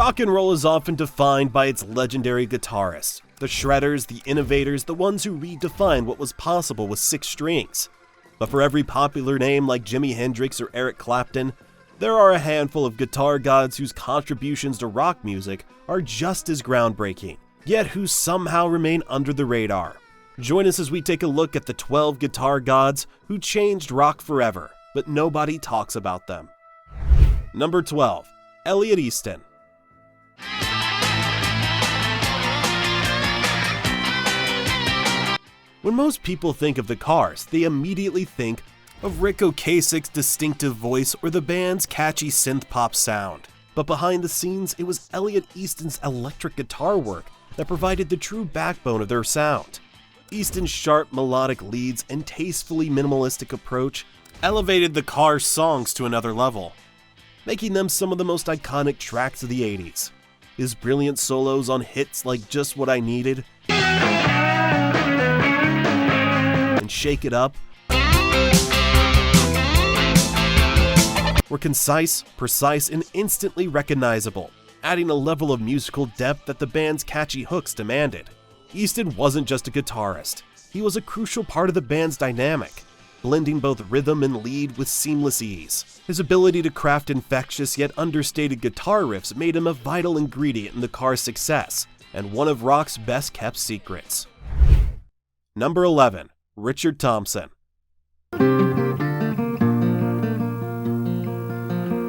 Rock and roll is often defined by its legendary guitarists, the shredders, the innovators, the ones who redefined what was possible with 6 strings. But for every popular name like Jimi Hendrix or Eric Clapton, there are a handful of guitar gods whose contributions to rock music are just as groundbreaking, yet who somehow remain under the radar. Join us as we take a look at the 12 guitar gods who changed rock forever, but nobody talks about them. Number 12. Elliot Easton. When most people think of the Cars, they immediately think of Rick Ocasek's distinctive voice or the band's catchy synth-pop sound. But behind the scenes, it was Elliot Easton's electric guitar work that provided the true backbone of their sound. Easton's sharp melodic leads and tastefully minimalistic approach elevated the Cars' songs to another level, making them some of the most iconic tracks of the 80s. His brilliant solos on hits like Just What I Needed and Shake It Up were concise, precise, and instantly recognizable, adding a level of musical depth that the band's catchy hooks demanded. Easton wasn't just a guitarist, he was a crucial part of the band's dynamic, blending both rhythm and lead with seamless ease. His ability to craft infectious yet understated guitar riffs made him a vital ingredient in the Cars' success, and one of rock's best-kept secrets. Number 11. Richard Thompson.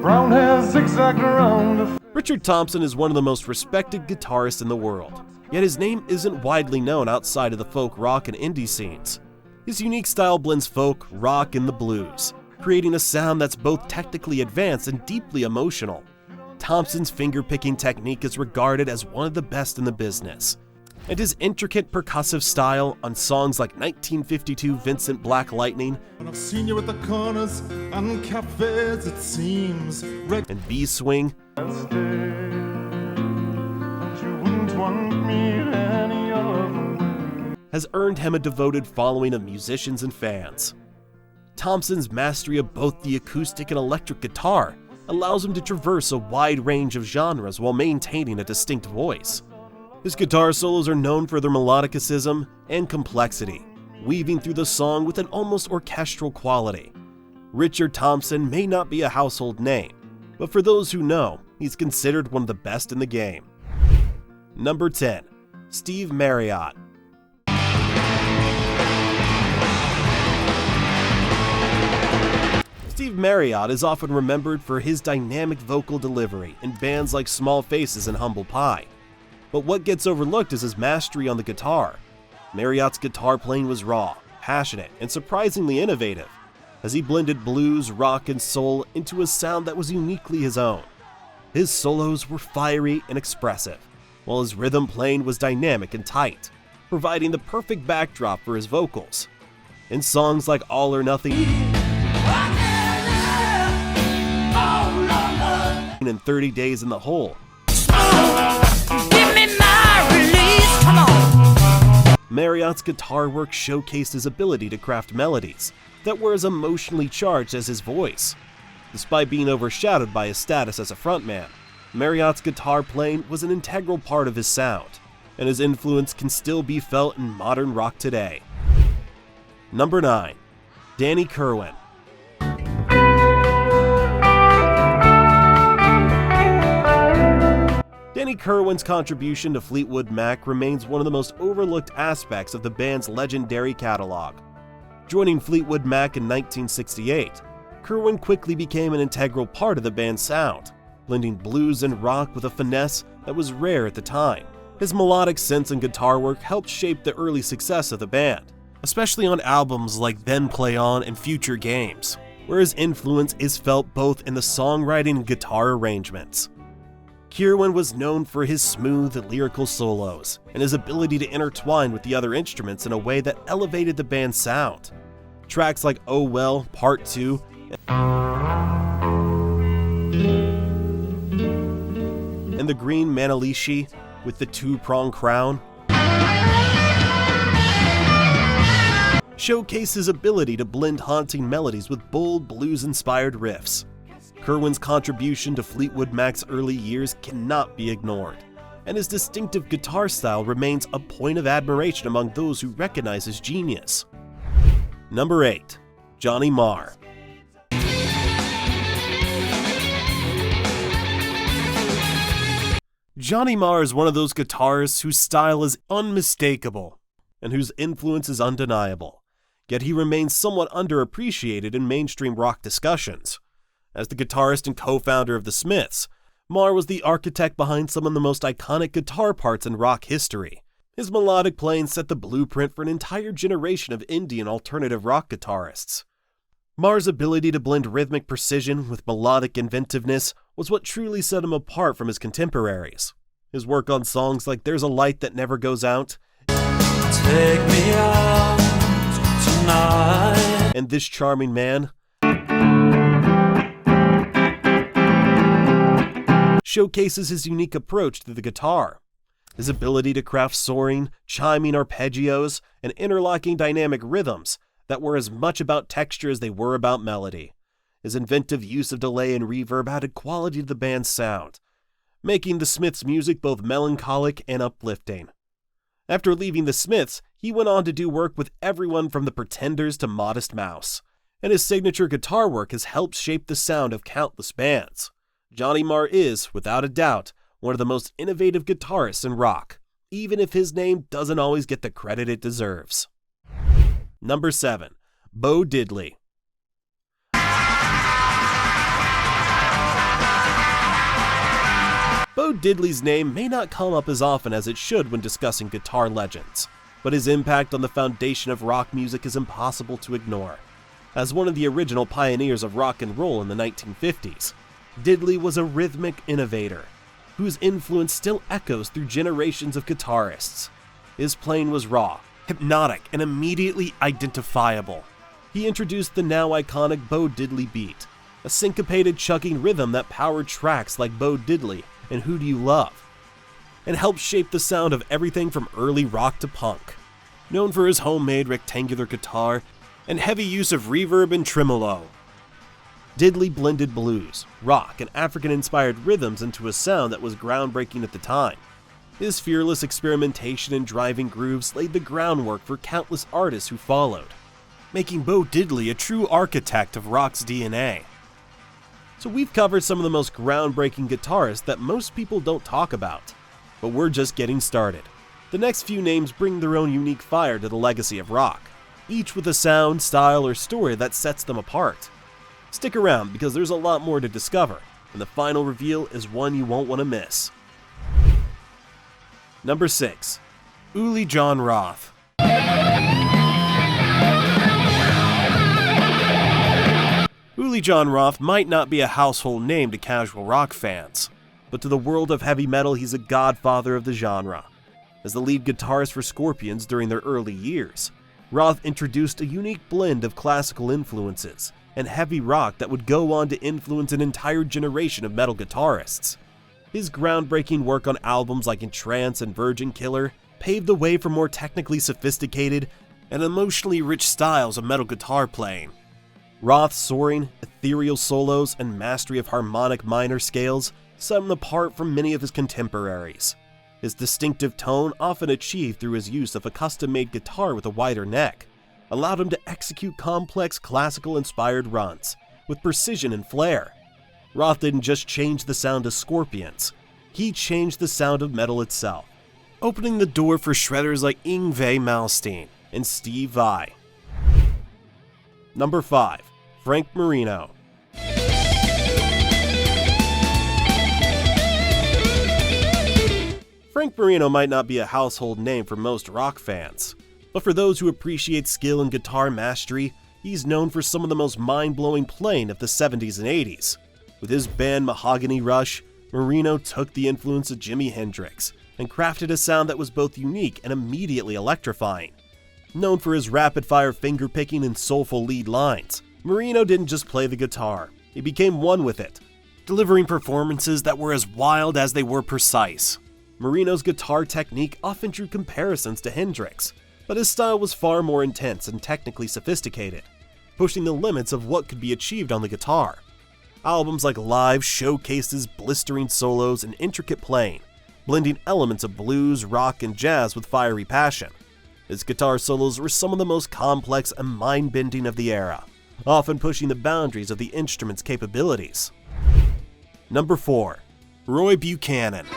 Brown hair zigzagged around. Richard Thompson is one of the most respected guitarists in the world, yet his name isn't widely known outside of the folk rock and indie scenes. His unique style blends folk, rock, and the blues, creating a sound that's both technically advanced and deeply emotional. Thompson's finger-picking technique is regarded as one of the best in the business, and his intricate percussive style on songs like 1952 Vincent Black Lightning I've seen you at the corners and cafes, it seems, and B-Swing has earned him a devoted following of musicians and fans. Thompson's mastery of both the acoustic and electric guitar allows him to traverse a wide range of genres while maintaining a distinct voice. His guitar solos are known for their melodicism and complexity, weaving through the song with an almost orchestral quality. Richard Thompson may not be a household name, but for those who know, he's considered one of the best in the game. Number 10. Steve Marriott. Steve Marriott is often remembered for his dynamic vocal delivery in bands like Small Faces and Humble Pie. But what gets overlooked is his mastery on the guitar. Marriott's guitar playing was raw, passionate, and surprisingly innovative, as he blended blues, rock, and soul into a sound that was uniquely his own. His solos were fiery and expressive, while his rhythm playing was dynamic and tight, providing the perfect backdrop for his vocals. In songs like All or Nothing and 30 Days in the Hole, Marriott's guitar work showcased his ability to craft melodies that were as emotionally charged as his voice. Despite being overshadowed by his status as a frontman, Marriott's guitar playing was an integral part of his sound, and his influence can still be felt in modern rock today. Number 9. Danny Kirwin. Danny Kirwin's contribution to Fleetwood Mac remains one of the most overlooked aspects of the band's legendary catalog. Joining Fleetwood Mac in 1968, Kirwin quickly became an integral part of the band's sound, blending blues and rock with a finesse that was rare at the time. His melodic synth and guitar work helped shape the early success of the band, especially on albums like Then Play On and Future Games, where his influence is felt both in the songwriting and guitar arrangements. Kirwin was known for his smooth, lyrical solos and his ability to intertwine with the other instruments in a way that elevated the band's sound. Tracks like Oh Well, Part 2, and The Green Manalishi with the two-prong crown showcase his ability to blend haunting melodies with bold blues-inspired riffs. Kirwin's contribution to Fleetwood Mac's early years cannot be ignored, and his distinctive guitar style remains a point of admiration among those who recognize his genius. Number 8. Johnny Marr. Johnny Marr is one of those guitarists whose style is unmistakable and whose influence is undeniable, yet he remains somewhat underappreciated in mainstream rock discussions. As the guitarist and co-founder of the Smiths, Marr was the architect behind some of the most iconic guitar parts in rock history. His melodic playing set the blueprint for an entire generation of indie and alternative rock guitarists. Marr's ability to blend rhythmic precision with melodic inventiveness was what truly set him apart from his contemporaries. His work on songs like There's a Light That Never Goes Out, Take me out tonight, and This Charming Man showcases his unique approach to the guitar. His ability to craft soaring, chiming arpeggios, and interlocking dynamic rhythms that were as much about texture as they were about melody. His inventive use of delay and reverb added quality to the band's sound, making the Smiths' music both melancholic and uplifting. After leaving the Smiths, he went on to do work with everyone from the Pretenders to Modest Mouse, and his signature guitar work has helped shape the sound of countless bands. Johnny Marr is, without a doubt, one of the most innovative guitarists in rock, even if his name doesn't always get the credit it deserves. Number 7. Bo Diddley. Bo Diddley's name may not come up as often as it should when discussing guitar legends, but his impact on the foundation of rock music is impossible to ignore. As one of the original pioneers of rock and roll in the 1950s, Diddley was a rhythmic innovator, whose influence still echoes through generations of guitarists. His playing was raw, hypnotic, and immediately identifiable. He introduced the now iconic Bo Diddley beat, a syncopated chugging rhythm that powered tracks like Bo Diddley and Who Do You Love, and helped shape the sound of everything from early rock to punk. Known for his homemade rectangular guitar and heavy use of reverb and tremolo, Diddley blended blues, rock, and African-inspired rhythms into a sound that was groundbreaking at the time. His fearless experimentation and driving grooves laid the groundwork for countless artists who followed, making Bo Diddley a true architect of rock's DNA. So we've covered some of the most groundbreaking guitarists that most people don't talk about, but we're just getting started. The next few names bring their own unique fire to the legacy of rock, each with a sound, style, or story that sets them apart. Stick around because there's a lot more to discover, and the final reveal is one you won't want to miss. Number 6. Uli Jon Roth. Uli Jon Roth might not be a household name to casual rock fans, but to the world of heavy metal he's a godfather of the genre. As the lead guitarist for Scorpions during their early years, Roth introduced a unique blend of classical influences and heavy rock that would go on to influence an entire generation of metal guitarists. His groundbreaking work on albums like Entrance and Virgin Killer paved the way for more technically sophisticated and emotionally rich styles of metal guitar playing. Roth's soaring, ethereal solos and mastery of harmonic minor scales set him apart from many of his contemporaries. His distinctive tone, often achieved through his use of a custom-made guitar with a wider neck, allowed him to execute complex classical-inspired runs with precision and flair. Roth didn't just change the sound of Scorpions, he changed the sound of metal itself, opening the door for shredders like Yngwie Malmsteen and Steve Vai. Number 5. Frank Marino. Frank Marino might not be a household name for most rock fans, but for those who appreciate skill and guitar mastery, he's known for some of the most mind-blowing playing of the 70s and 80s. With his band Mahogany Rush, Marino took the influence of Jimi Hendrix and crafted a sound that was both unique and immediately electrifying. Known for his rapid-fire finger-picking and soulful lead lines, Marino didn't just play the guitar, he became one with it, delivering performances that were as wild as they were precise. Marino's guitar technique often drew comparisons to Hendrix, but his style was far more intense and technically sophisticated, pushing the limits of what could be achieved on the guitar. Albums like Live showcased his blistering solos and intricate playing, blending elements of blues, rock, and jazz with fiery passion. His guitar solos were some of the most complex and mind-bending of the era, often pushing the boundaries of the instrument's capabilities. Number 4. Roy Buchanan.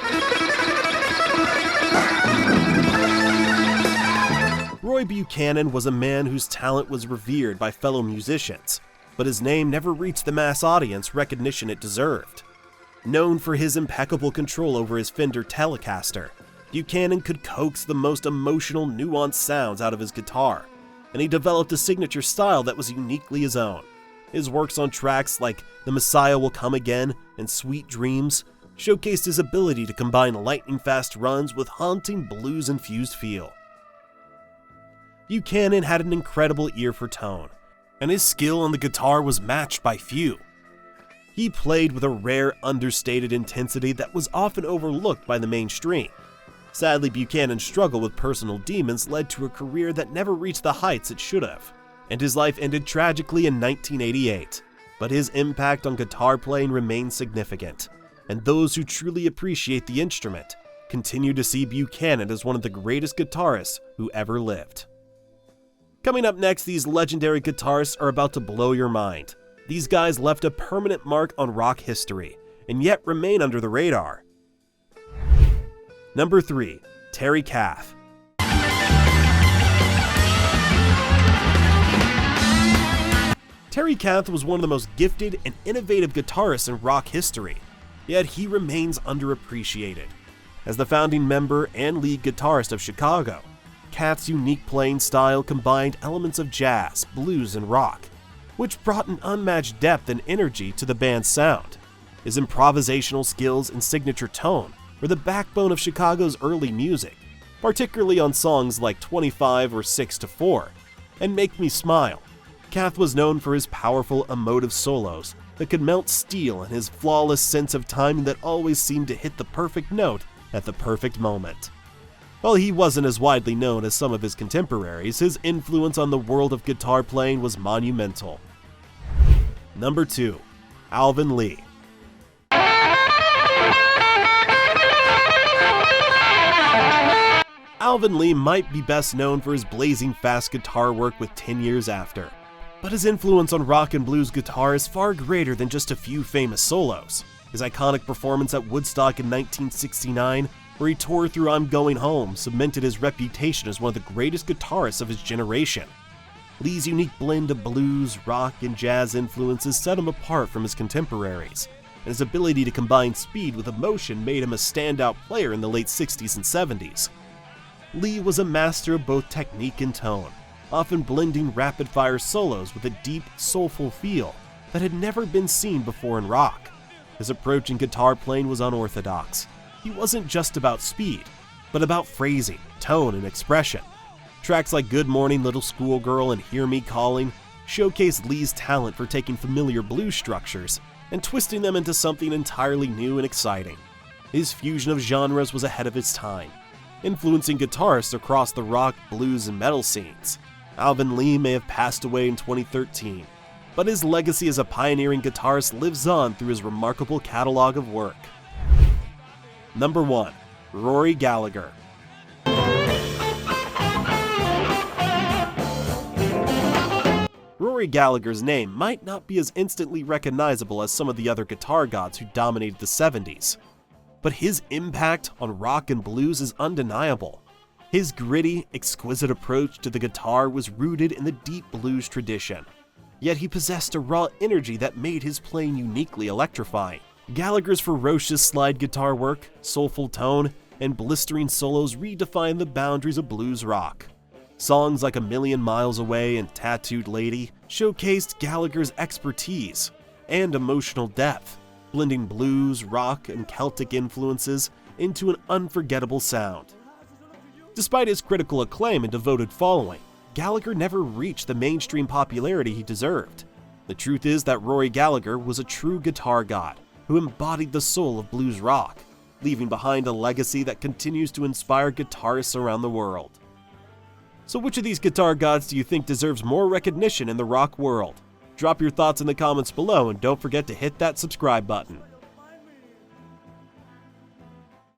Roy Buchanan was a man whose talent was revered by fellow musicians, but his name never reached the mass audience recognition it deserved. Known for his impeccable control over his Fender Telecaster, Buchanan could coax the most emotional, nuanced sounds out of his guitar, and he developed a signature style that was uniquely his own. His works on tracks like The Messiah Will Come Again and Sweet Dreams showcased his ability to combine lightning-fast runs with haunting blues-infused feel. Buchanan had an incredible ear for tone, and his skill on the guitar was matched by few. He played with a rare, understated intensity that was often overlooked by the mainstream. Sadly, Buchanan's struggle with personal demons led to a career that never reached the heights it should have, and his life ended tragically in 1988. But his impact on guitar playing remains significant, and those who truly appreciate the instrument continue to see Buchanan as one of the greatest guitarists who ever lived. Coming up next, these legendary guitarists are about to blow your mind. These guys left a permanent mark on rock history, and yet remain under the radar. Number 3. Terry Kath. Terry Kath was one of the most gifted and innovative guitarists in rock history, yet he remains underappreciated. As the founding member and lead guitarist of Chicago, Kath's unique playing style combined elements of jazz, blues, and rock, which brought an unmatched depth and energy to the band's sound. His improvisational skills and signature tone were the backbone of Chicago's early music, particularly on songs like 25 or 6 to 4, and Make Me Smile. Kath was known for his powerful, emotive solos that could melt steel and his flawless sense of timing that always seemed to hit the perfect note at the perfect moment. While he wasn't as widely known as some of his contemporaries, his influence on the world of guitar playing was monumental. Number 2. Alvin Lee. Alvin Lee might be best known for his blazing fast guitar work with 10 Years After, but his influence on rock and blues guitar is far greater than just a few famous solos. His iconic performance at Woodstock in 1969, where he tore through I'm Going Home, cemented his reputation as one of the greatest guitarists of his generation. Lee's unique blend of blues, rock, and jazz influences set him apart from his contemporaries, and his ability to combine speed with emotion made him a standout player in the late 60s and 70s. Lee was a master of both technique and tone, often blending rapid-fire solos with a deep, soulful feel that had never been seen before in rock. His approach in guitar playing was unorthodox. He wasn't just about speed, but about phrasing, tone, and expression. Tracks like Good Morning Little Schoolgirl and Hear Me Calling showcase Lee's talent for taking familiar blues structures and twisting them into something entirely new and exciting. His fusion of genres was ahead of its time, influencing guitarists across the rock, blues, and metal scenes. Alvin Lee may have passed away in 2013, but his legacy as a pioneering guitarist lives on through his remarkable catalog of work. Number 1. Rory Gallagher. Rory Gallagher's name might not be as instantly recognizable as some of the other guitar gods who dominated the 70s, but his impact on rock and blues is undeniable. His gritty, exquisite approach to the guitar was rooted in the deep blues tradition, yet he possessed a raw energy that made his playing uniquely electrifying. Gallagher's ferocious slide guitar work, soulful tone, and blistering solos redefined the boundaries of blues rock. Songs like A Million Miles Away and Tattooed Lady showcased Gallagher's expertise and emotional depth, blending blues, rock, and Celtic influences into an unforgettable sound. Despite his critical acclaim and devoted following, Gallagher never reached the mainstream popularity he deserved. The truth is that Rory Gallagher was a true guitar god who embodied the soul of blues rock, leaving behind a legacy that continues to inspire guitarists around the world. So which of these guitar gods do you think deserves more recognition in the rock world? Drop your thoughts in the comments below and don't forget to hit that subscribe button.